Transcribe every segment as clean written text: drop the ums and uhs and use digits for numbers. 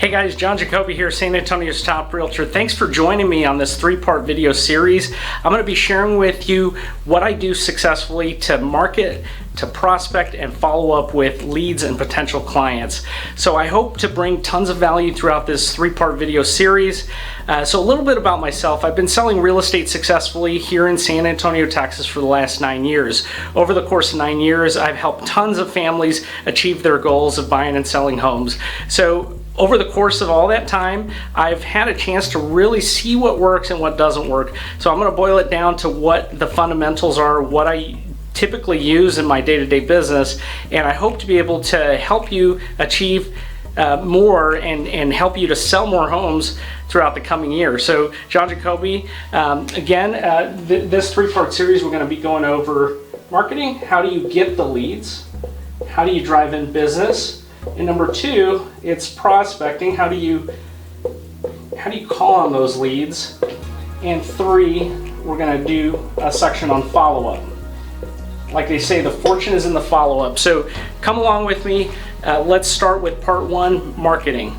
Hey guys, John Jacoby here, San Antonio's top realtor. Thanks for joining me on this three-part video series. I'm going to be sharing with you what I do successfully to market, to prospect, and follow up with leads and potential clients. So I hope to bring tons of value throughout this three-part video series. So a little bit about myself. I've been selling real estate successfully here in San Antonio, Texas for the last 9 years. Over the course of 9 years, I've helped tons of families achieve their goals of buying and selling homes. So over the course of all that time, I've had a chance to really see what works and what doesn't work. So I'm going to boil it down to what the fundamentals are, what I typically use in my day-to-day business, and I hope to be able to help you achieve more and help you to sell more homes throughout the coming year. So John Jacoby, this three-part series, we're going to be going over marketing. How do you get the leads? How do you drive in business? And number two, it's prospecting. How do you call on those leads? And three, we're going to do a section on follow-up. Like they say, the fortune is in the follow-up. So come along with me. Let's start with part one, marketing.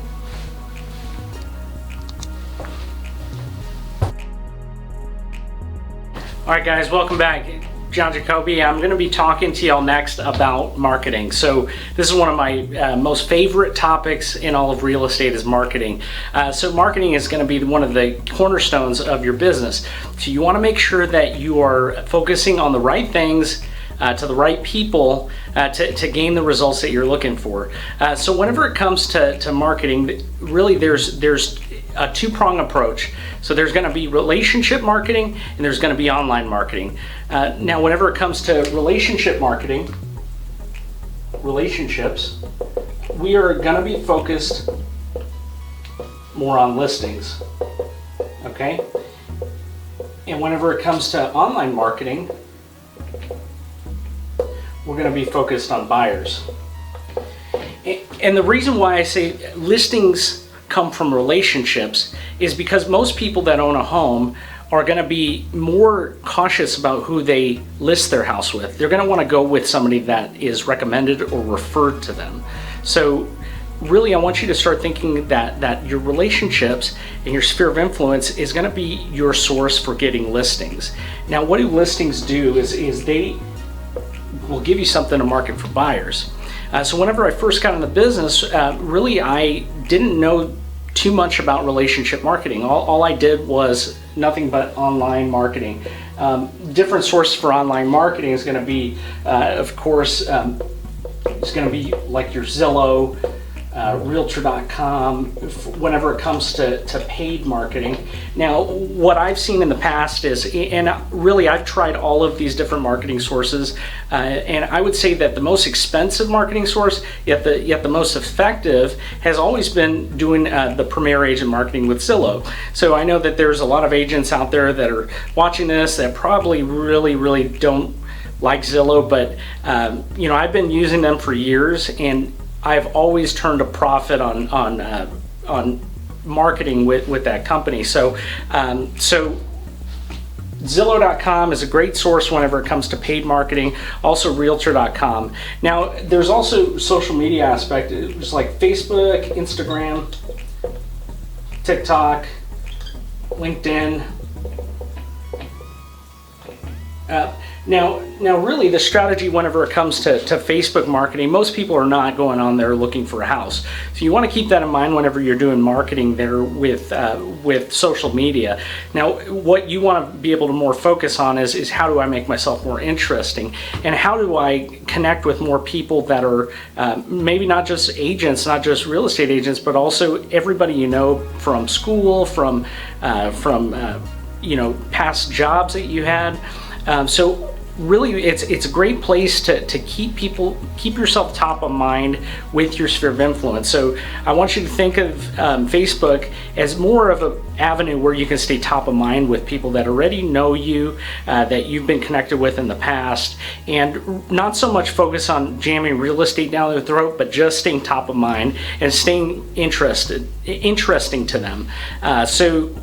All right, guys, welcome back. John Jacoby. I'm going to be talking to y'all next about marketing. So this is one of my most favorite topics in all of real estate is marketing. So marketing is going to be one of the cornerstones of your business. So you want to make sure that you are focusing on the right things to the right people to gain the results that you're looking for. So whenever it comes to marketing, really there's a two-prong approach. So there's going to be relationship marketing and there's going to be online marketing. Now whenever it comes to relationship marketing, relationships, we are going to be focused more on listings, okay? And whenever it comes to online marketing, we're going to be focused on buyers. And the reason why I say listings come from relationships is because most people that own a home are going to be more cautious about who they list their house with. They're going to want to go with somebody that is recommended or referred to them. So really, I want you to start thinking that your relationships and your sphere of influence is going to be your source for getting listings. Now, what do listings do is they will give you something to market for buyers. So whenever I first got in the business, really I didn't know too much about relationship marketing. All I did was nothing but online marketing. Different sources for online marketing is going to be, of course, it's going to be like your Zillow, Realtor.com, whenever it comes to paid marketing. Now, what I've seen in the past is, and really I've tried all of these different marketing sources, and I would say that the most expensive marketing source, yet the most effective, has always been doing the Premier Agent marketing with Zillow. So I know that there's a lot of agents out there that are watching this that probably really don't like Zillow, but I've been using them for years, and I've always turned a profit on marketing with that company. So Zillow.com is a great source whenever it comes to paid marketing. Also Realtor.com. Now there's also social media aspect, just like Facebook, Instagram, TikTok, LinkedIn. Now really the strategy whenever it comes to Facebook marketing, most people are not going on there looking for a house. So you want to keep that in mind whenever you're doing marketing there with social media. Now what you want to be able to more focus on is how do I make myself more interesting, and how do I connect with more people that are maybe not just agents, not just real estate agents, but also everybody you know from school, from past jobs that you had. So really it's a great place to keep yourself top of mind with your sphere of influence. So I want you to think of Facebook as more of an avenue where you can stay top of mind with people that already know you, that you've been connected with in the past, and not so much focus on jamming real estate down their throat, but just staying top of mind and staying interesting to them. So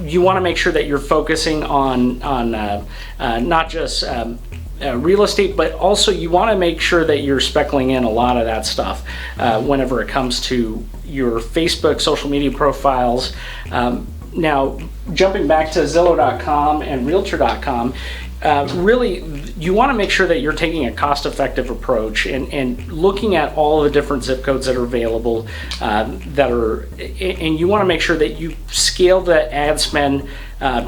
you want to make sure that you're focusing on not just real estate, but also you want to make sure that you're speccing in a lot of that stuff whenever it comes to your Facebook social media profiles. Now, jumping back to Zillow.com and Realtor.com, really, you want to make sure that you're taking a cost-effective approach and looking at all the different zip codes that are available, and you want to make sure that you scale the ad spend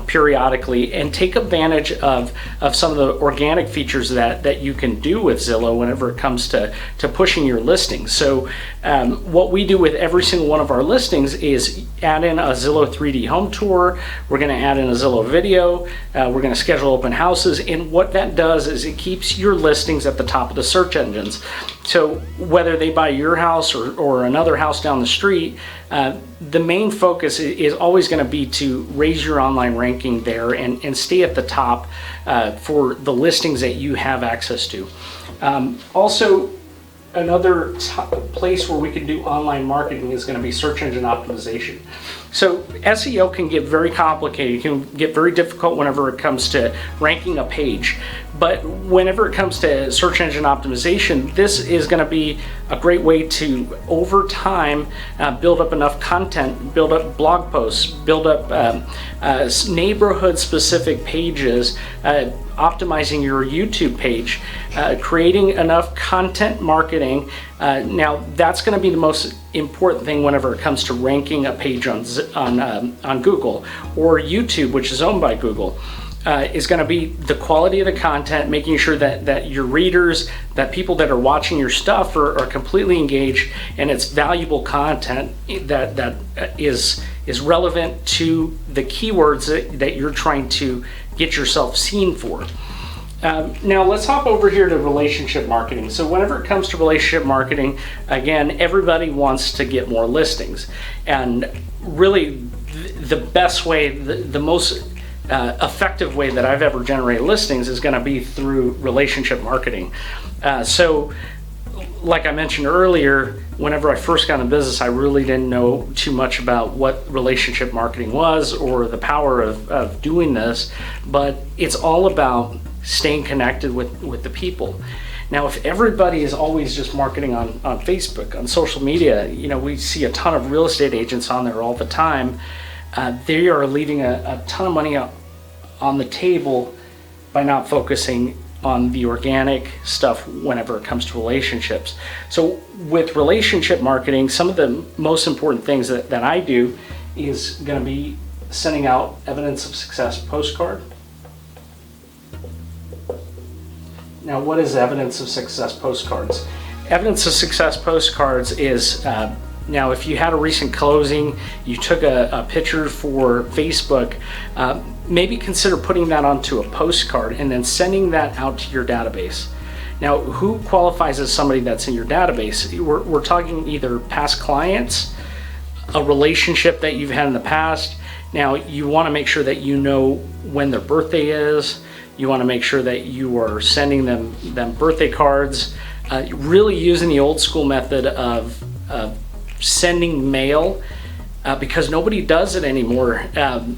periodically and take advantage of some of the organic features that you can do with Zillow whenever it comes to pushing your listings. So what we do with every single one of our listings is add in a Zillow 3D home tour. We're going to add in a Zillow video. We're going to schedule open houses, and what that does is it keeps your listings at the top of the search engines. So whether they buy your house or another house down the street, the main focus is always going to be to raise your online ranking there and stay at the top for the listings that you have access to. Also, another place where we can do online marketing is going to be search engine optimization. So SEO can get very complicated, it can get very difficult whenever it comes to ranking a page. But whenever it comes to search engine optimization, this is going to be a great way to, over time, build up enough content, build up blog posts, build up neighborhood-specific pages, optimizing your YouTube page, creating enough content marketing. Now, that's going to be the most important thing whenever it comes to ranking a page on Google or YouTube, which is owned by Google. Is going to be the quality of the content, making sure that your readers, that people that are watching your stuff are completely engaged, and it's valuable content that is relevant to the keywords that you're trying to get yourself seen for. Now let's hop over here to relationship marketing. So whenever it comes to relationship marketing, again, everybody wants to get more listings, and really the best way, the most effective way that I've ever generated listings is going to be through relationship marketing. So like I mentioned earlier, whenever I first got in business, I really didn't know too much about what relationship marketing was or the power of doing this, but it's all about staying connected with the people. Now, if everybody is always just marketing on Facebook, on social media, we see a ton of real estate agents on there all the time. They are leaving a ton of money on the table by not focusing on the organic stuff whenever it comes to relationships. So with relationship marketing, some of the most important things that I do is going to be sending out evidence of success postcard. Now, what is evidence of success postcards? Evidence of success postcards is now, if you had a recent closing, you took a picture for Facebook, maybe consider putting that onto a postcard and then sending that out to your database. Now, who qualifies as somebody that's in your database? We're talking either past clients, a relationship that you've had in the past. Now, you want to make sure that you know when their birthday is. You want to make sure that you are sending them birthday cards, really using the old school method of sending mail, because nobody does it anymore,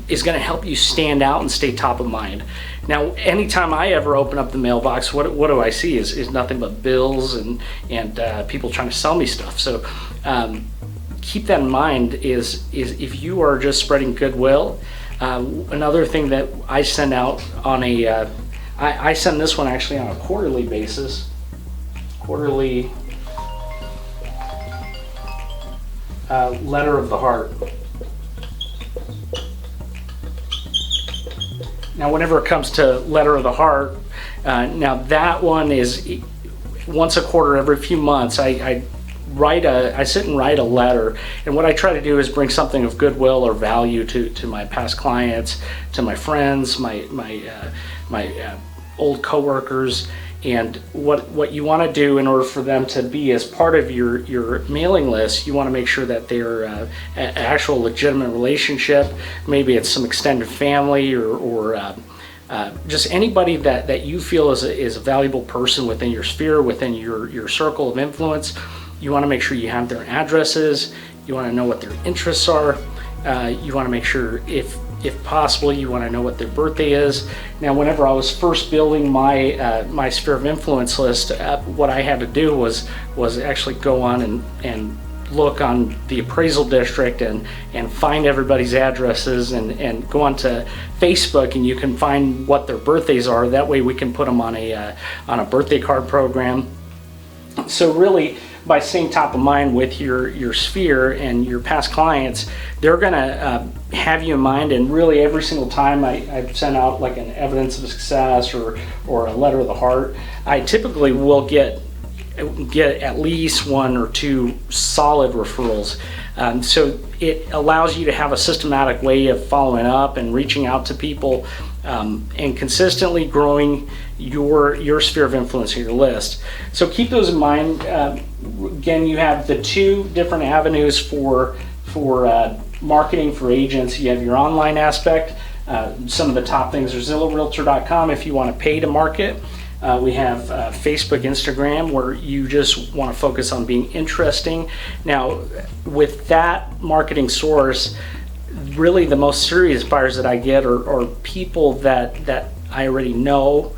is going to help you stand out and stay top of mind. Now, anytime I ever open up the mailbox, what do I see is nothing but bills and people trying to sell me stuff. So keep that in mind is if you are just spreading goodwill. Another thing that I send out on I send this one actually on a quarterly basis. Quarterly letter of the heart. Now, whenever it comes to letter of the heart, now that one is once a quarter, every few months. I sit and write a letter, and what I try to do is bring something of goodwill or value to my past clients, to my friends, my old coworkers. And what you want to do in order for them to be as part of your mailing list, you want to make sure that they're an actual legitimate relationship. Maybe it's some extended family or just anybody that you feel is a valuable person within your sphere, within your circle of influence. You want to make sure you have their addresses. You want to know what their interests are. You want to make sure if if possible, you want to know what their birthday is. Now, whenever I was first building my my sphere of influence list, what I had to do was actually go on and look on the appraisal district and find everybody's addresses and go on to Facebook, and you can find what their birthdays are. That way we can put them on a birthday card program. So really, by staying top of mind with your sphere and your past clients, they're gonna have you in mind. And really every single time I've sent out like an evidence of success or a letter of the heart, I typically will get at least 1 or 2 solid referrals. So it allows you to have a systematic way of following up and reaching out to people, and consistently growing your sphere of influence in your list. So keep those in mind. Again, you have the 2 different avenues for marketing for agents. You have your online aspect. Some of the top things are ZillowRealtor.com if you want to pay to market. We have Facebook, Instagram, where you just want to focus on being interesting. Now, with that marketing source, really the most serious buyers that I get are people that I already know,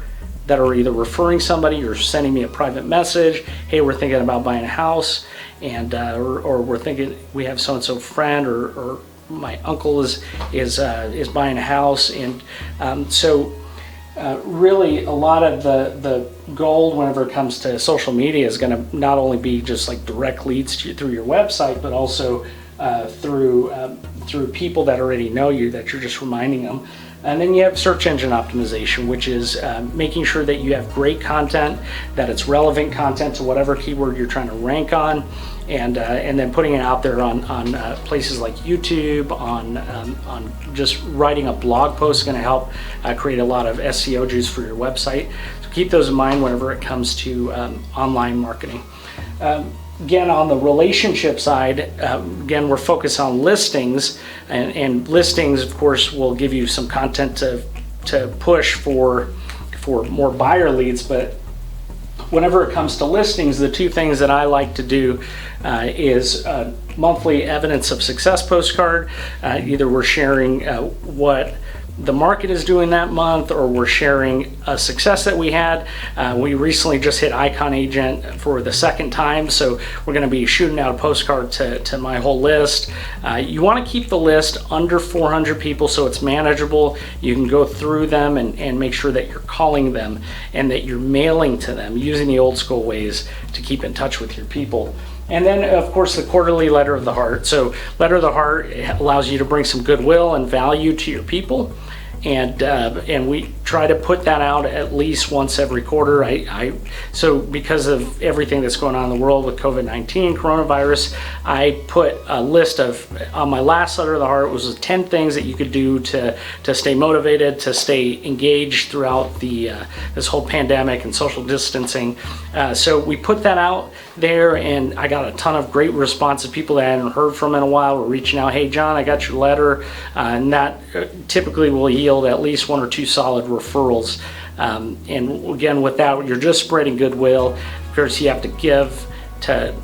that are either referring somebody or sending me a private message. Hey, we're thinking about buying a house, and or we're thinking we have so-and-so friend, or my uncle is buying a house, and so. Really, a lot of the gold whenever it comes to social media is going to not only be just like direct leads through your website, but also through people that already know you, that you're just reminding them. And then you have search engine optimization, which is making sure that you have great content, that it's relevant content to whatever keyword you're trying to rank on, and then putting it out there on places like YouTube, on just writing a blog post is going to help create a lot of SEO juice for your website. So keep those in mind whenever it comes to online marketing. Again, on the relationship side, again, we're focused on listings, and listings, of course, will give you some content to push for more buyer leads. But whenever it comes to listings, the 2 things that I like to do is monthly evidence of success postcard. Either we're sharing what the market is doing that month, or we're sharing a success that we had. We recently just hit Icon Agent for the 2nd time, so we're going to be shooting out a postcard to my whole list. You want to keep the list under 400 people so it's manageable. You can go through them and make sure that you're calling them and that you're mailing to them using the old school ways to keep in touch with your people. And then, of course, the quarterly letter of the heart. So letter of the heart allows you to bring some goodwill and value to your people. And we try to put that out at least once every quarter. So because of everything that's going on in the world with COVID-19, coronavirus, I put a list on my last letter of the heart was 10 things that you could do to stay motivated, to stay engaged throughout this whole pandemic and social distancing. So we put that out there, and I got a ton of great response of people that I hadn't heard from in a while were reaching out. Hey, John, I got your letter, and that typically will yield at least 1 or 2 solid referrals. And again, with that, you're just spreading goodwill. Of course, you have to give to,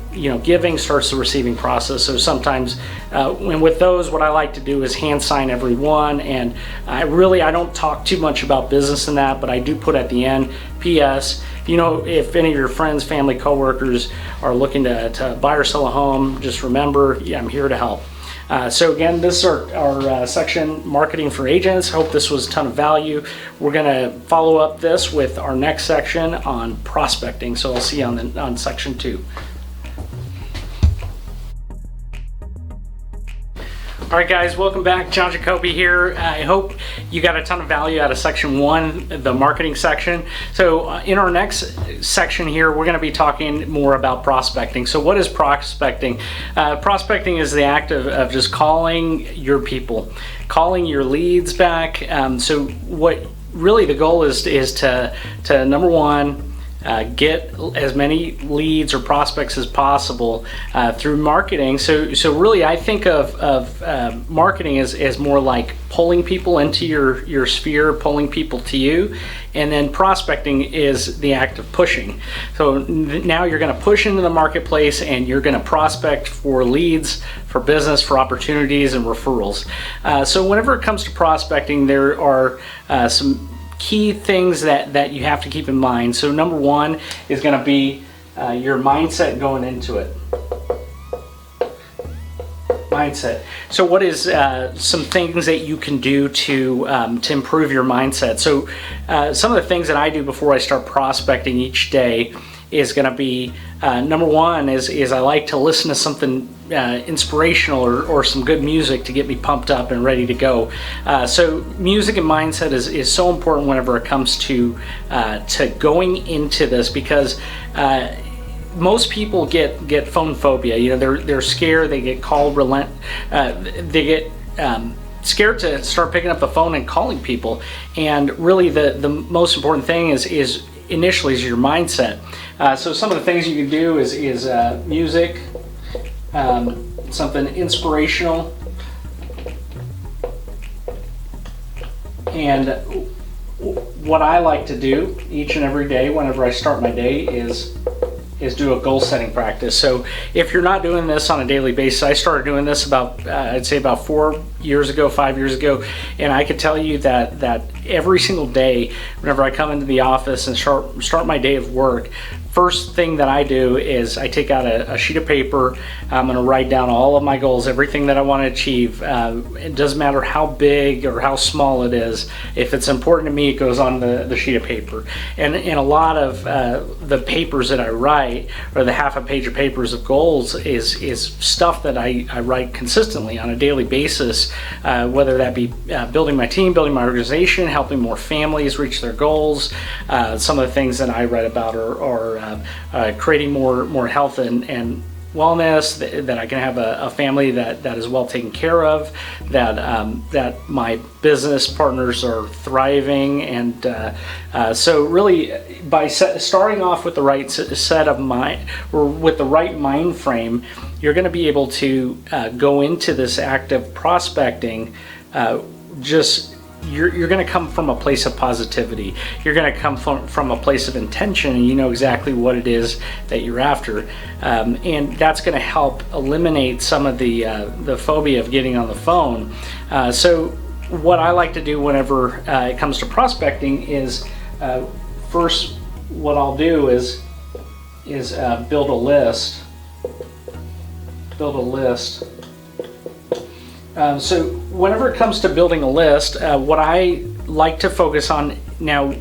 giving starts the receiving process. So sometimes, and with those, what I like to do is hand sign every one. And I don't talk too much about business in that, but I do put at the end, P.S. If any of your friends, family, coworkers are looking to buy or sell a home, just remember, I'm here to help. So again, this is our section, Marketing for Agents. Hope this was a ton of value. We're going to follow up this with our next section on prospecting. So I'll see you on section 2. All right, guys, welcome back. John Jacoby here. I hope you got a ton of value out of section 1, the marketing section. So in our next section here, we're going to be talking more about prospecting. So what is prospecting? Prospecting is the act of just calling your people, calling your leads back. So what really the goal is to number one, get as many leads or prospects as possible through marketing. So really, I think of marketing as more like pulling people into your sphere, pulling people to you, and then prospecting is the act of pushing. So now you're going to push into the marketplace and you're going to prospect for leads, for business, for opportunities, and referrals. So whenever it comes to prospecting, there are some key things that you have to keep in mind. So number one is going to be your mindset going into it. Mindset. So what is some things that you can do to improve your mindset? So some of the things that I do before I start prospecting each day is going to be number one is I like to listen to something inspirational or some good music to get me pumped up and ready to go. So music and mindset is so important whenever it comes to going into this, because most people get phone phobia. You know, they're scared. They get called they get scared to start picking up the phone and calling people. And really, the most important thing is initially is your mindset. So some of the things you can do is music, something inspirational, and what I like to do each and every day whenever I start my day is do a goal setting practice. So if you're not doing this on a daily basis, I started doing this about I'd say about 5 years ago, and I could tell you that every single day whenever I come into the office and start my day of work, first thing that I do is I take out a sheet of paper. I'm going to write down all of my goals, everything that I want to achieve. It doesn't matter how big or how small it is. If it's important to me, it goes on the sheet of paper. And a lot of the papers that I write, or the half a page of papers of goals, is stuff that I write consistently on a daily basis, whether that be building my team, building my organization, helping more families reach their goals. Some of the things that I write about are creating more health and wellness, that I can have a family that is well taken care of, that my business partners are thriving, and so really by starting off with the right set of mind, or with the right mind frame, you're going to be able to go into this act of prospecting you're going to come from a place of positivity. You're going to come from a place of intention, and you know exactly what it is that you're after, and that's going to help eliminate some of the phobia of getting on the phone. So what I like to do whenever it comes to prospecting is first what I'll do is build a list. So whenever it comes to building a list, what I like to focus on now,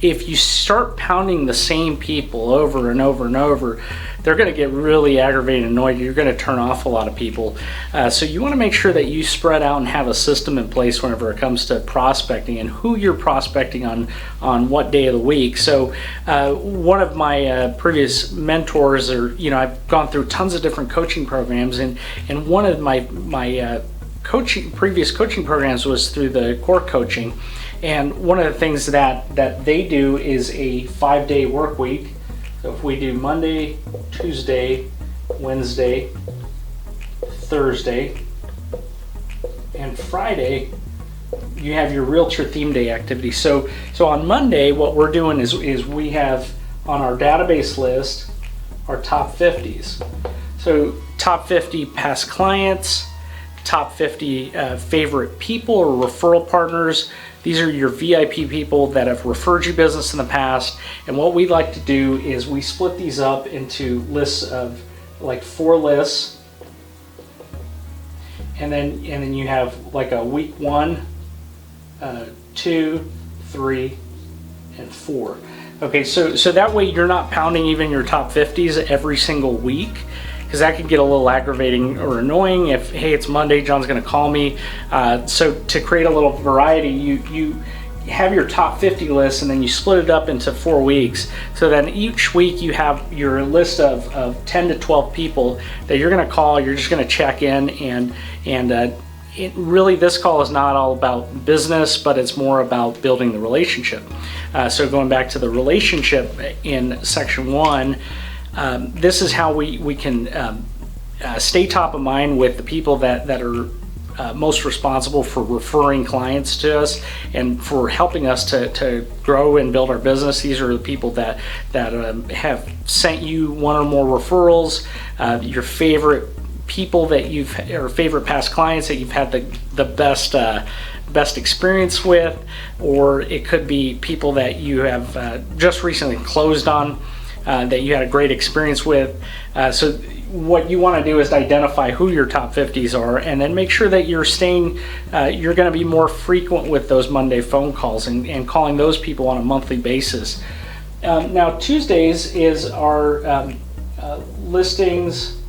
if you start pounding the same people over and over and over, they're going to get really aggravated and annoyed. You're going to turn off a lot of people. So you want to make sure that you spread out and have a system in place whenever it comes to prospecting and who you're prospecting on what day of the week. So one of my previous mentors, I've gone through tons of different coaching programs, and one of my previous coaching programs was through the core coaching, and one of the things that they do is a 5-day work week. So if we do Monday, Tuesday, Wednesday, Thursday, and Friday, you have your realtor theme day activity. So on Monday, what we're doing is we have on our database list our top 50s. So top 50 past clients, top 50 favorite people or referral partners. These are your VIP people that have referred you business in the past. And what we like to do is we split these up into lists of like 4 lists. And then you have like a week 1, 2, 3, and 4. Okay, so that way you're not pounding even your top 50s every single week, because that can get a little aggravating or annoying if, hey, it's Monday, John's going to call me. So to create a little variety, you have your top 50 list, and then you split it up into 4 weeks. So then each week you have your list of 10 to 12 people that you're going to call. You're just going to check in and really, this call is not all about business, but it's more about building the relationship. So going back to the relationship in section 1, this is how we can stay top of mind with the people that are most responsible for referring clients to us and for helping us to grow and build our business. These are the people that have sent you one or more referrals, your favorite people that or favorite past clients that you've had the best experience with, or it could be people that you have just recently closed on that you had a great experience with. So what you want to do is identify who your top 50s are, and then make sure that you're you're going to be more frequent with those Monday phone calls and calling those people on a monthly basis. Now Tuesdays is our listings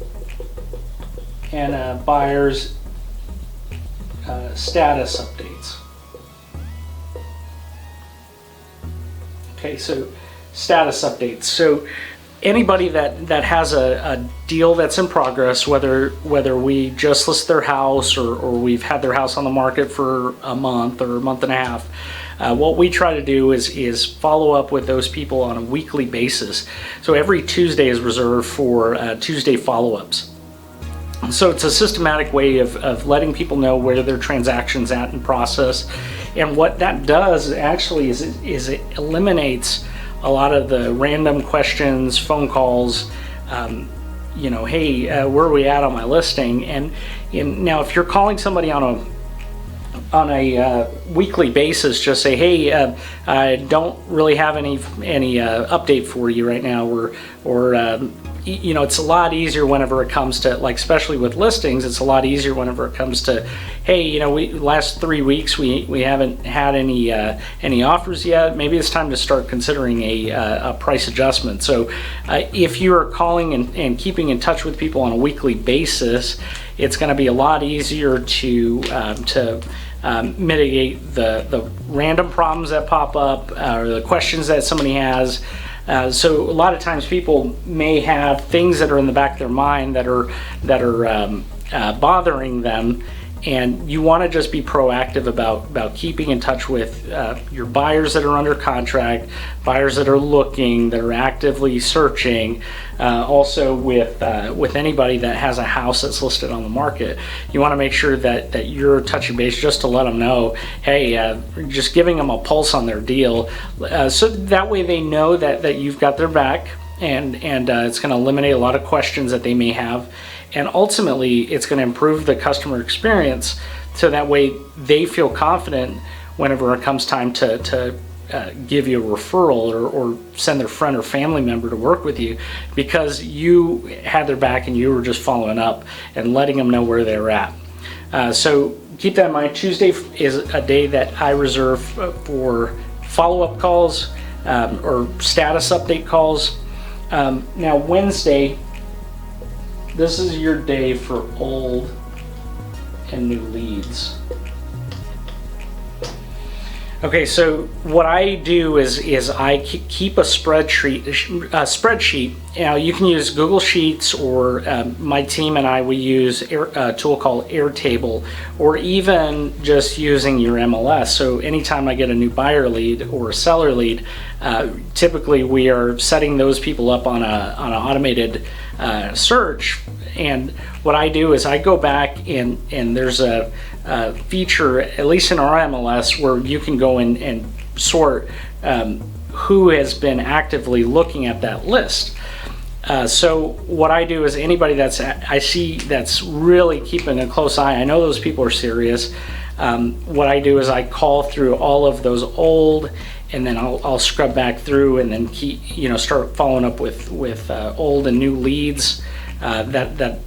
and buyers status updates. Okay, so status updates. So anybody that has a deal that's in progress, whether we just list their house or we've had their house on the market for a month or a month and a half, what we try to do is follow up with those people on a weekly basis. So every Tuesday is reserved for Tuesday follow-ups. So it's a systematic way of letting people know where their transaction's at in process. And what that does actually is it eliminates a lot of the random questions, phone calls, hey, where are we at on my listing? And now if you're calling somebody on a weekly basis, just say, hey, I don't really have any update for you right now, or it's a lot easier whenever it comes to, like, especially with listings, it's a lot easier whenever it comes to, hey, we last 3 weeks we haven't had any offers yet. Maybe it's time to start considering a price adjustment. So if you are calling and keeping in touch with people on a weekly basis, it's going to be a lot easier to mitigate the random problems that pop up or the questions that somebody has. So a lot of times people may have things that are in the back of their mind that are bothering them, and you want to just be proactive about keeping in touch with your buyers that are under contract, buyers that are looking, that are actively searching, also with anybody that has a house that's listed on the market. You want to make sure that you're touching base just to let them know, hey, just giving them a pulse on their deal, so that way they know that you've got their back, and it's going to eliminate a lot of questions that they may have. And ultimately, it's going to improve the customer experience, so that way they feel confident whenever it comes time to give you a referral or send their friend or family member to work with you, because you had their back and you were just following up and letting them know where they're at. So keep that in mind. Tuesday is a day that I reserve for follow-up calls or status update calls. Now Wednesday, this is your day for old and new leads. Okay, so what I do is I keep a spreadsheet. Now you can use Google Sheets, or my team and I, we use a tool called Airtable, or even just using your MLS. So anytime I get a new buyer lead or a seller lead, typically we are setting those people up on an automated search. And what I do is I go back and there's a feature, at least in our MLS, where you can go in and sort who has been actively looking at that list. So what I do is anybody I see that's really keeping a close eye, I know those people are serious. What I do is I call through all of those old, and then I'll scrub back through and then start following up with old and new leads. And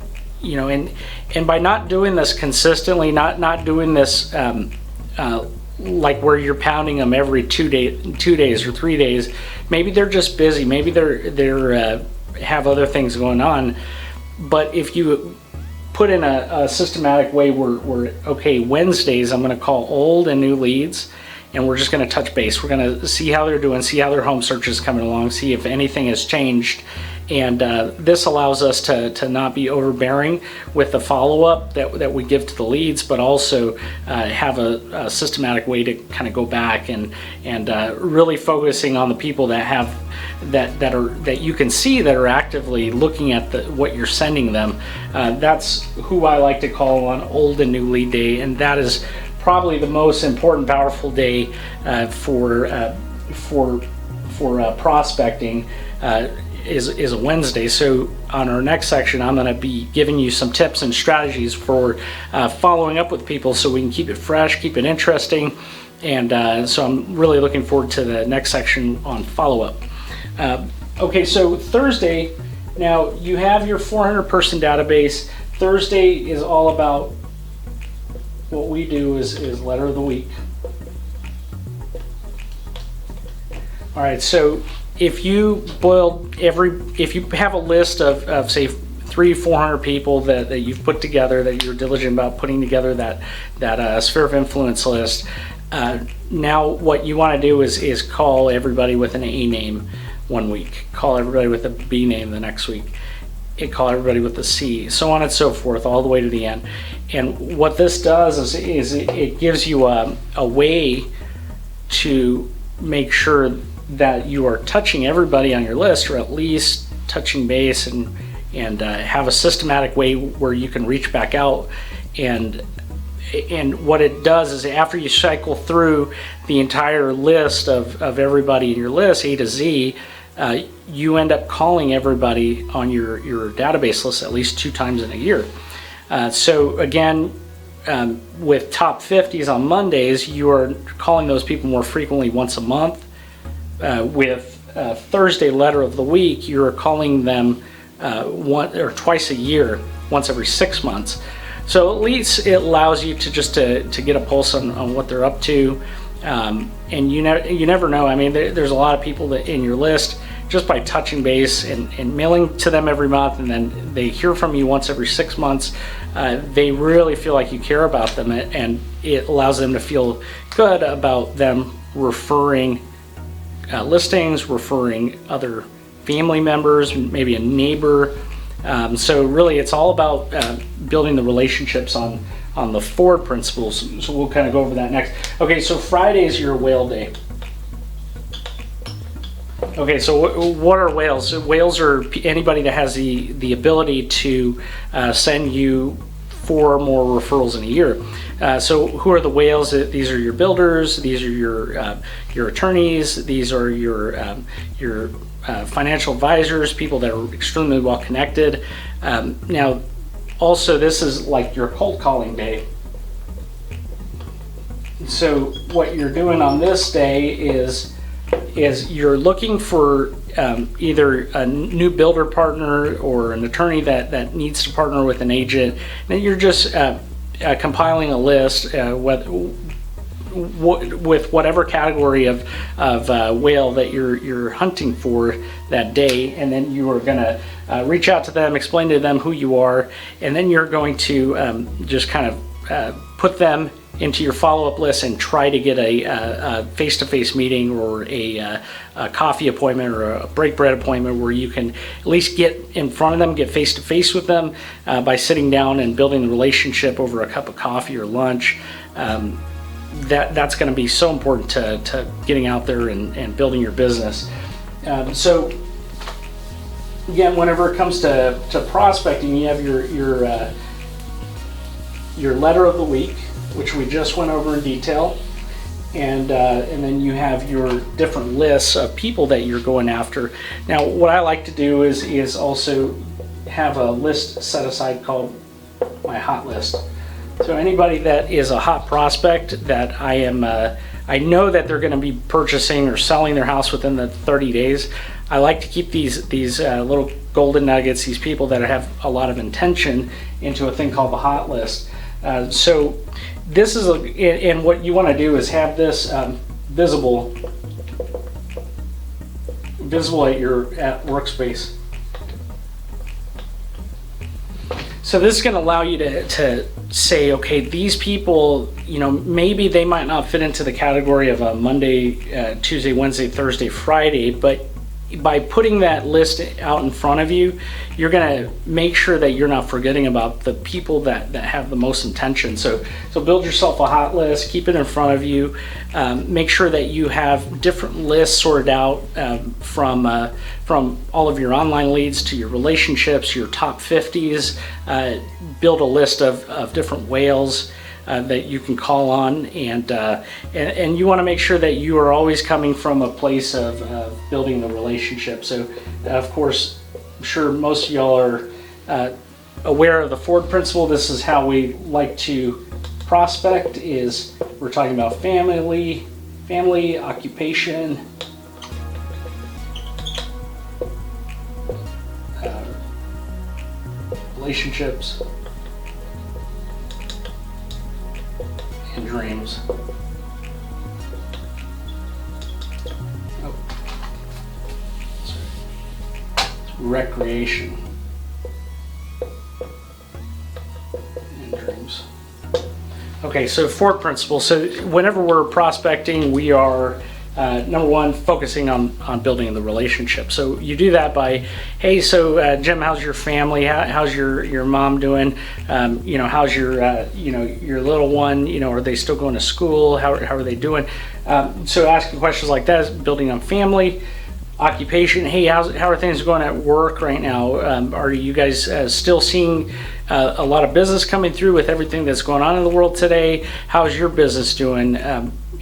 by not doing this consistently, not doing this like where you're pounding them every 2 days or 3 days, maybe they're just busy, maybe they're have other things going on. But if you put in a systematic way where okay, Wednesdays I'm going to call old and new leads, and we're just going to touch base. We're going to see how they're doing, see how their home search is coming along, see if anything has changed, And this allows us to not be overbearing with the follow-up that we give to the leads, but also have a systematic way to kind of go back and really focusing on the people that have that you can see that are actively looking at what you're sending them. That's who I like to call on old and new lead day, and that is probably the most important, powerful day for prospecting. Is a Wednesday. So on our next section, I'm going to be giving you some tips and strategies for following up with people so we can keep it fresh, keep it interesting. And so I'm really looking forward to the next section on follow-up. Okay, so Thursday, now you have your 400 person database. Thursday is all about what we do is letter of the week. All right, so if you have a list of say 300-400 people that you've put together, that you're diligent about putting together that sphere of influence list, now what you want to do is call everybody with an A name one week, call everybody with a B name the next week, and call everybody with a C, so on and so forth, all the way to the end. And what this does is it gives you a way to make sure that you are touching everybody on your list, or at least touching base, and have a systematic way where you can reach back out. And what it does is after you cycle through the entire list of everybody in your list, A to Z, you end up calling everybody on your database list at least 2 times in a year. So again, with top 50s on Mondays, you are calling those people more frequently, once a month. With Thursday letter of the week, you're calling them once or twice a year, once every 6 months. So at least it allows you to get a pulse on what they're up to. And you never know. I mean, there's a lot of people that in your list, just by touching base and mailing to them every month, and then they hear from you once every 6 months, they really feel like you care about them, and it allows them to feel good about them referring listings, referring other family members, maybe a neighbor. So really it's all about building the relationships on the 4 principles. So we'll kind of go over that next. Okay, so Friday is your whale day. Okay, so what are whales? Whales are anybody that has the ability to send you 4 or more referrals in a year. So who are the whales? These are your builders, these are your attorneys, these are your financial advisors, people that are extremely well connected. Now, also this is like your cold calling day. So what you're doing on this day is you're looking for either a new builder partner or an attorney that needs to partner with an agent, and you're just compiling a list with whatever category of whale that you're hunting for that day, and then you are going to reach out to them, explain to them who you are, and then you're going to just kind of put them into your follow-up list and try to get a face-to-face meeting or a coffee appointment or a break bread appointment where you can at least get in front of them, get face-to-face with them by sitting down and building the relationship over a cup of coffee or lunch. That's going to be so important to getting out there and building your business. So again, whenever it comes to prospecting, you have your letter of the week, which we just went over in detail, and then you have your different lists of people that you're going after. Now, what I like to do is also have a list set aside called my hot list. So anybody that is a hot prospect that I know that they're going to be purchasing or selling their house within the 30 days, I like to keep these little golden nuggets, these people that have a lot of intention, into a thing called the hot list. So this is, and what you want to do is have this visible at your workspace. So this is going to allow you to say, okay, these people, maybe they might not fit into the category of a Monday, Tuesday, Wednesday, Thursday, Friday, but by putting that list out in front of you, you're going to make sure that you're not forgetting about the people that have the most intention. So build yourself a hot list, keep it in front of you. Make sure that you have different lists sorted out from all of your online leads to your relationships, your top 50s. Build a list of different whales that you can call on, and you want to make sure that you are always coming from a place of building the relationship. So of course, I'm sure most of y'all are aware of the Ford principle. This is how we like to prospect. Is we're talking about family, occupation, relationships, and dreams. Oh. Recreation and dreams. Okay, so Ford principle. So whenever we're prospecting, we are number one, focusing on building the relationship. So you do that by, hey, so Jim, how's your family? How's your mom doing? How's your little one? Are they still going to school? How are they doing? So asking questions like that is building on family. Occupation, hey, how are things going at work right now? Are you guys still seeing a lot of business coming through with everything that's going on in the world today? How's your business doing?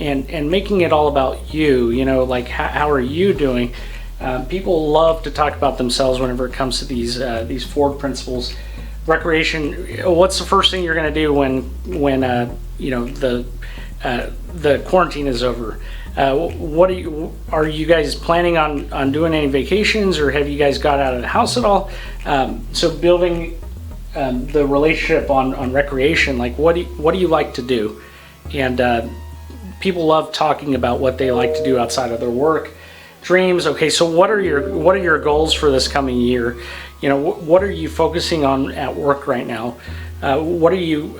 And making it all about you, like how are you doing? People love to talk about themselves whenever it comes to these Ford principles. Recreation, what's the first thing you're going to do when the quarantine is over? What are you guys planning on doing any vacations, or have you guys got out of the house at all? So building the relationship on recreation, like what do you like to do? And people love talking about what they like to do outside of their work. Dreams, okay, so what are your goals for this coming year? What are you focusing on at work right now? What are you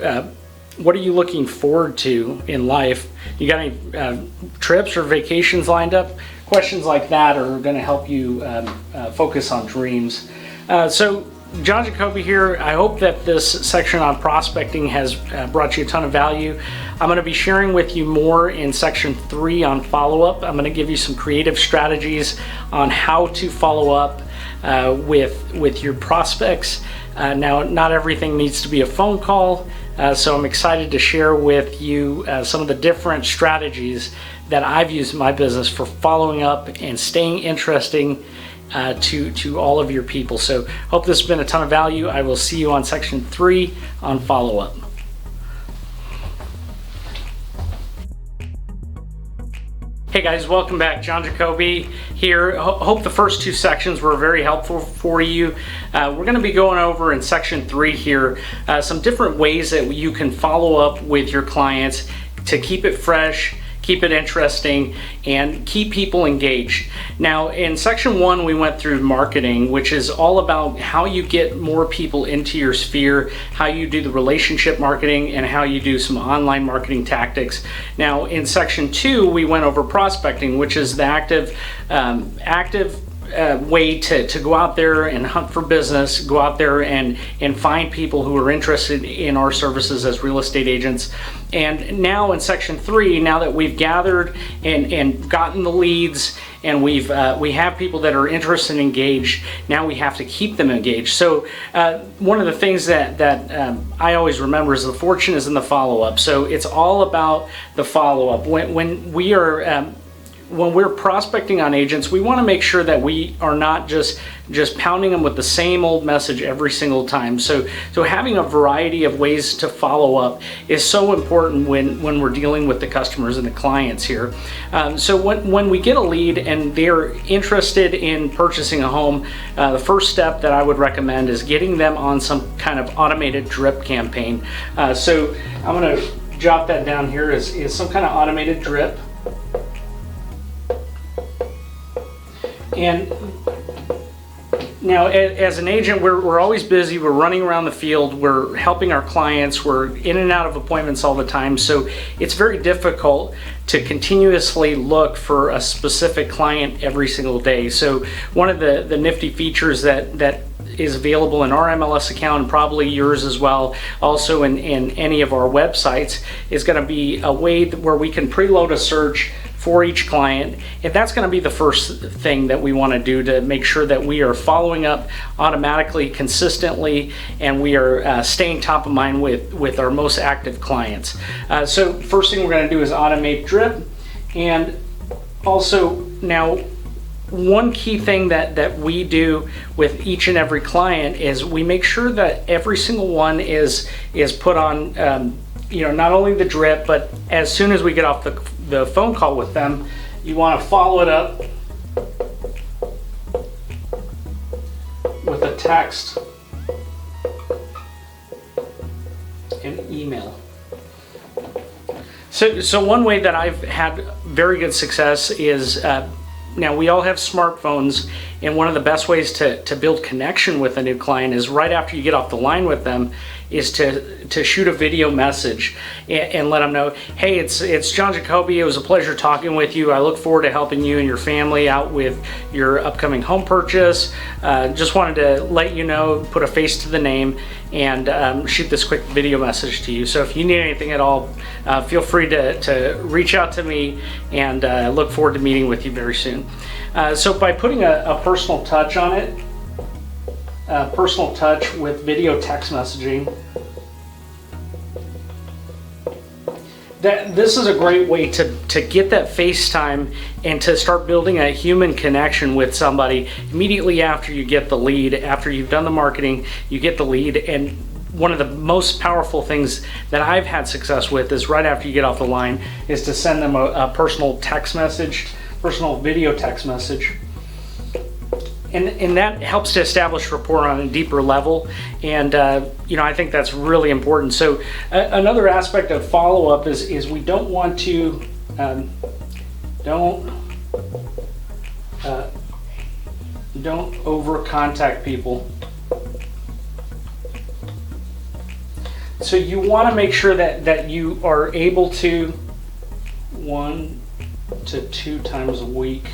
looking forward to in life? You got any trips or vacations lined up? Questions like that are going to help you focus on dreams. So John Jacoby here. I hope that this section on prospecting has brought you a ton of value. I'm going to be sharing with you more in section 3 on follow-up. I'm going to give you some creative strategies on how to follow up with your prospects. Now, not everything needs to be a phone call. So I'm excited to share with you some of the different strategies that I've used in my business for following up and staying interesting to all of your people. So hope this has been a ton of value. I will see you on section 3 on follow-up. Hey guys, welcome back. John Jacoby here. Hope the first 2 sections were very helpful for you. We're going to be going over in section 3 here some different ways that you can follow up with your clients to keep it fresh, keep it interesting, and keep people engaged. Now, in section 1, we went through marketing, which is all about how you get more people into your sphere, how you do the relationship marketing, and how you do some online marketing tactics. Now, in section 2, we went over prospecting, which is the active way to go out there and hunt for business, go out there and find people who are interested in our services as real estate agents. And now in section 3, now that we've gathered and gotten the leads, and we have people that are interested and engaged, now we have to keep them engaged. So one of the things that I always remember is the fortune is in the follow-up. So it's all about the follow-up. When we're prospecting on agents, we want to make sure that we are not just pounding them with the same old message every single time. So having a variety of ways to follow up is so important when we're dealing with the customers and the clients here. So when we get a lead and they're interested in purchasing a home, the first step that I would recommend is getting them on some kind of automated drip campaign. So I'm going to jot that down here is some kind of automated drip. And Now, as an agent, we're always busy. We're running around the field. We're helping our clients. We're in and out of appointments all the time. So it's very difficult to continuously look for a specific client every single day. So one of the nifty features that is available in our MLS account, and probably yours as well, also in any of our websites, is going to be a way where we can preload a search for each client, and that's going to be the first thing that we want to do to make sure that we are following up automatically, consistently, and we are staying top of mind with our most active clients. So first thing we're going to do is automate drip, and also now one key thing that we do with each and every client is we make sure that every single one is put on not only the drip, but as soon as we get off the phone call with them, you want to follow it up with a text and email. So one way that I've had very good success is now we all have smartphones, and one of the best ways to build connection with a new client is right after you get off the line with them is to shoot a video message and let them know, hey, it's John Jacoby. It was a pleasure talking with you. I look forward to helping you and your family out with your upcoming home purchase. Just wanted to let you know, put a face to the name, and shoot this quick video message to you. So if you need anything at all, feel free to reach out to me, and look forward to meeting with you very soon. So by putting a personal touch on it, personal touch with video text messaging, this is a great way to get that FaceTime and to start building a human connection with somebody immediately after you get the lead. After you've done the marketing, you get the lead, and one of the most powerful things that I've had success with is right after you get off the line is to send them a personal text message, personal video text message. And that helps to establish rapport on a deeper level, and I think that's really important. So another aspect of follow-up is we don't want to don't over contact people. So you want to make sure that you are able to 1 to 2 times a week,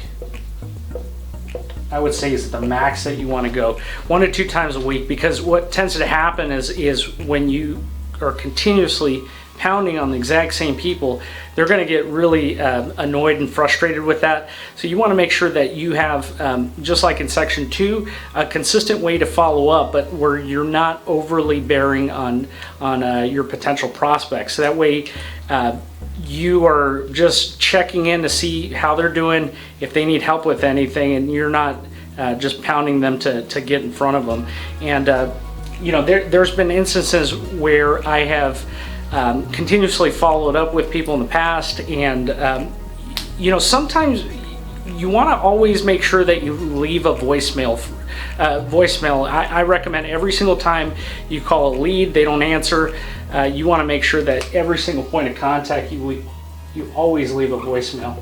I would say, is the max that you want to go. 1 to 2 times a week, because what tends to happen is when you are continuously pounding on the exact same people, they're going to get really annoyed and frustrated with that. So you want to make sure that you have, just like in section 2, a consistent way to follow up, but where you're not overly bearing on your potential prospects. So that way you are just checking in to see how they're doing, if they need help with anything, and you're not just pounding them to get in front of them. And there's been instances where I have continuously followed up with people in the past, and sometimes you want to always make sure that you leave a voicemail. I recommend every single time you call a lead, they don't answer, you want to make sure that every single point of contact you always leave a voicemail.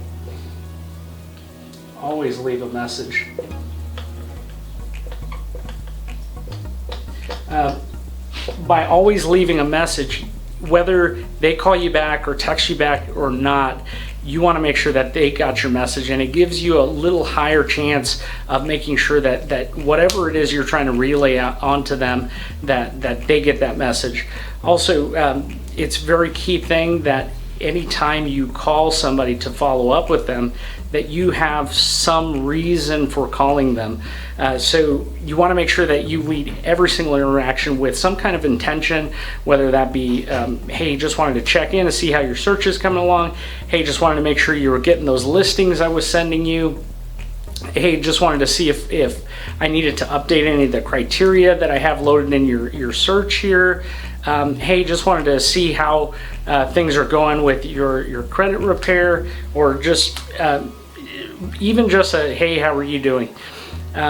Always leave a message. By always leaving a message, whether they call you back or text you back or not, you want to make sure that they got your message, and it gives you a little higher chance of making sure that whatever it is you're trying to relay out onto them, that they get that message. Also, it's a very key thing that anytime you call somebody to follow up with them, that you have some reason for calling them. So you want to make sure that you lead every single interaction with some kind of intention, whether that be, hey, just wanted to check in to see how your search is coming along. Hey, just wanted to make sure you were getting those listings I was sending you. Hey, just wanted to see if I needed to update any of the criteria that I have loaded in your search here. Hey, just wanted to see how things are going with your credit repair, or just even just a hey, how are you doing?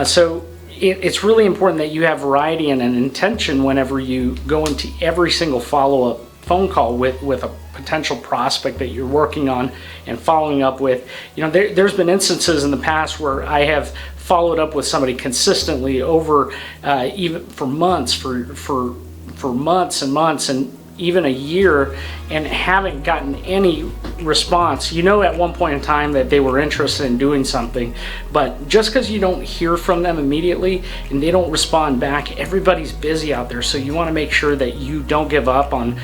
So it's really important that you have variety and an intention whenever you go into every single follow-up phone call with a potential prospect that you're working on and following up with. There's been instances in the past where I have followed up with somebody consistently over even for months, for months and months, and even a year, and haven't gotten any response, you know at one point in time that they were interested in doing something. But just because you don't hear from them immediately and they don't respond back, everybody's busy out there. So you want to make sure that you don't give up on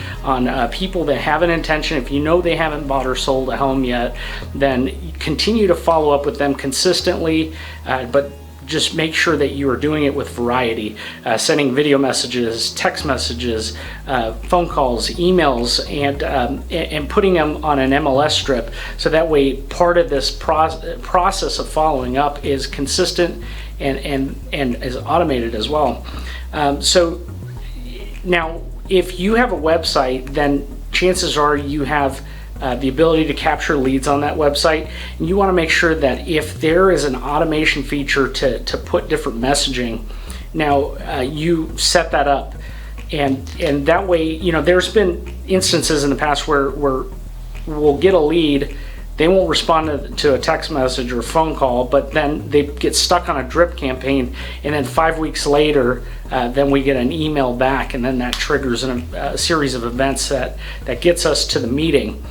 people that have an intention. If you know they haven't bought or sold a home yet, then continue to follow up with them consistently, but just make sure that you are doing it with variety, sending video messages, text messages, phone calls, emails, and putting them on an MLS strip. So that way part of this process of following up is consistent and is automated as well. So now if you have a website, then chances are you have the ability to capture leads on that website, and you want to make sure that if there is an automation feature to put different messaging, now you set that up, and that way, you know, there's been instances in the past where we'll get a lead, they won't respond to a text message or phone call, but then they get stuck on a drip campaign, and then 5 weeks later then we get an email back, and then that triggers a series of events that gets us to the meeting.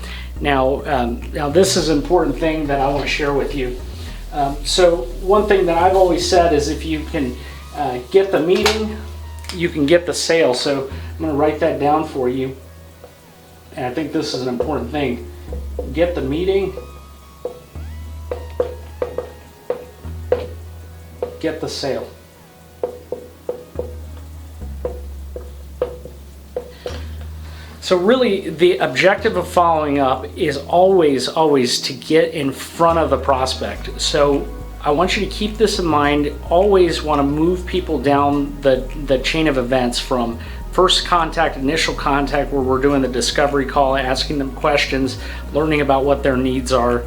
Now this is an important thing that I want to share with you. So one thing that I've always said is if you can get the meeting, you can get the sale. So I'm going to write that down for you, and I think this is an important thing. Get the meeting, get the sale. So really, the objective of following up is always to get in front of the prospect. So I want you to keep this in mind. Always want to move people down the chain of events from first contact, initial contact, where we're doing the discovery call, asking them questions, learning about what their needs are.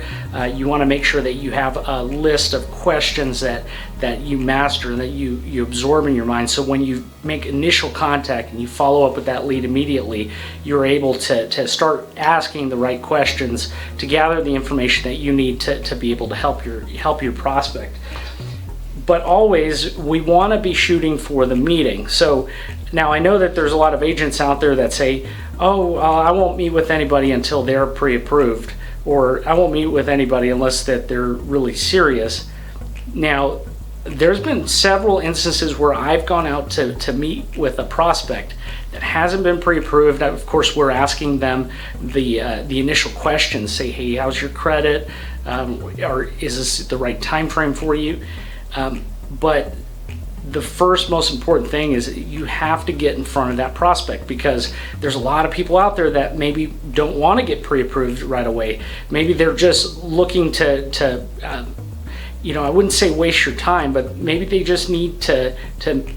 You want to make sure that you have a list of questions that you master and that you absorb in your mind. So when you make initial contact and you follow up with that lead immediately, you're able to start asking the right questions to gather the information that you need to be able to help your prospect. But always, we want to be shooting for the meeting. So now I know that there's a lot of agents out there that say, oh, I won't meet with anybody until they're pre-approved, or I won't meet with anybody unless that they're really serious. Now, there's been several instances where I've gone out to meet with a prospect that hasn't been pre-approved. Of course, we're asking them the initial questions, say, hey, how's your credit? Or is this the right time frame for you? But the first most important thing is you have to get in front of that prospect, because there's a lot of people out there that maybe don't want to get pre-approved right away. Maybe they're just looking to you know, I wouldn't say waste your time, but maybe they just need to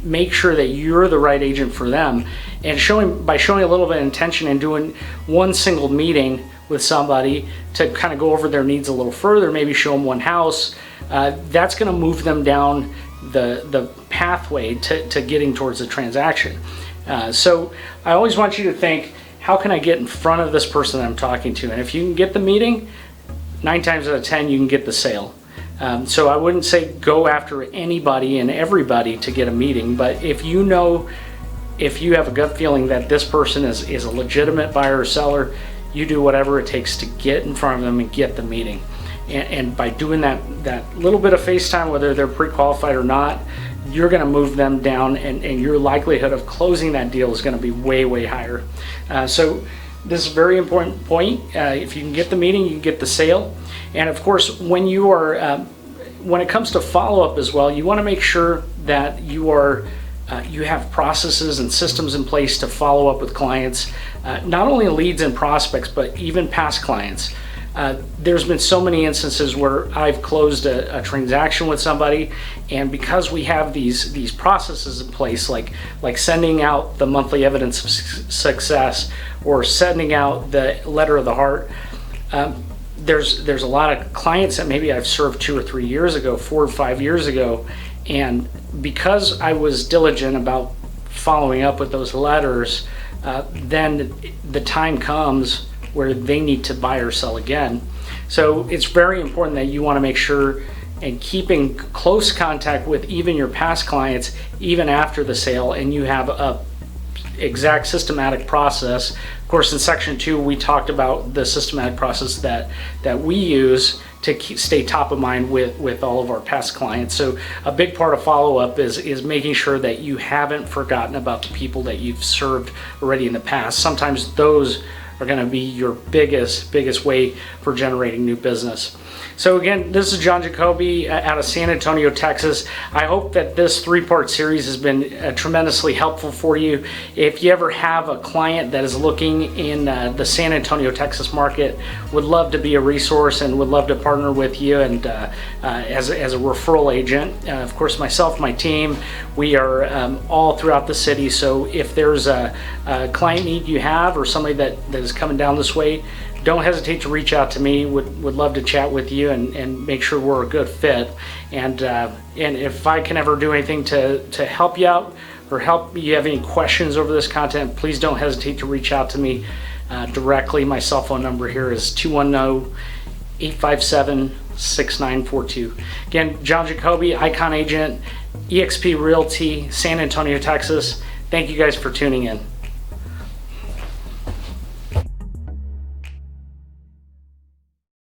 make sure that you're the right agent for them. And by showing a little bit of intention and doing one single meeting with somebody to kind of go over their needs a little further, maybe show them one house, that's going to move them down the pathway to getting towards the transaction. So I always want you to think, how can I get in front of this person that I'm talking to? And if you can get the meeting, 9 times out of 10 you can get the sale. So I wouldn't say go after anybody and everybody to get a meeting, but if you have a gut feeling that this person is a legitimate buyer or seller, you do whatever it takes to get in front of them and get the meeting. And by doing that little bit of FaceTime, whether they're pre-qualified or not, you're going to move them down, and your likelihood of closing that deal is going to be way higher. So this is a very important point. If you can get the meeting, you can get the sale. And of course, when you are when it comes to follow-up as well, you want to make sure that you have processes and systems in place to follow up with clients, not only leads and prospects, but even past clients. There's been so many instances where I've closed a transaction with somebody, and because we have these processes in place, like sending out the monthly evidence of success or sending out the letter of the heart, there's a lot of clients that maybe I've served 2 or 3 years ago, 4 or 5 years ago, and because I was diligent about following up with those letters, then the time comes where they need to buy or sell again. So it's very important that you want to make sure and keeping close contact with even your past clients even after the sale, and you have a exact systematic process. Of course, in section 2 we talked about the systematic process that we use to stay top of mind with all of our past clients. So a big part of follow-up is making sure that you haven't forgotten about the people that you've served already in the past. Sometimes those are going to be your biggest way for generating new business. So again, this is John Jacoby out of San Antonio, Texas. I hope that this 3-part series has been tremendously helpful for you. If you ever have a client that is looking in the San Antonio, Texas market, would love to be a resource and would love to partner with you and as a referral agent. Of course, myself, my team, we are all throughout the city. So if there's a client need you have or somebody that is coming down this way, don't hesitate to reach out to me. Would love to chat with you and make sure we're a good fit. And if I can ever do anything to help you out or help you have any questions over this content, please don't hesitate to reach out to me directly. My cell phone number here is 210-857-6942. Again, John Jacoby, Icon Agent, eXp Realty, San Antonio, Texas. Thank you guys for tuning in.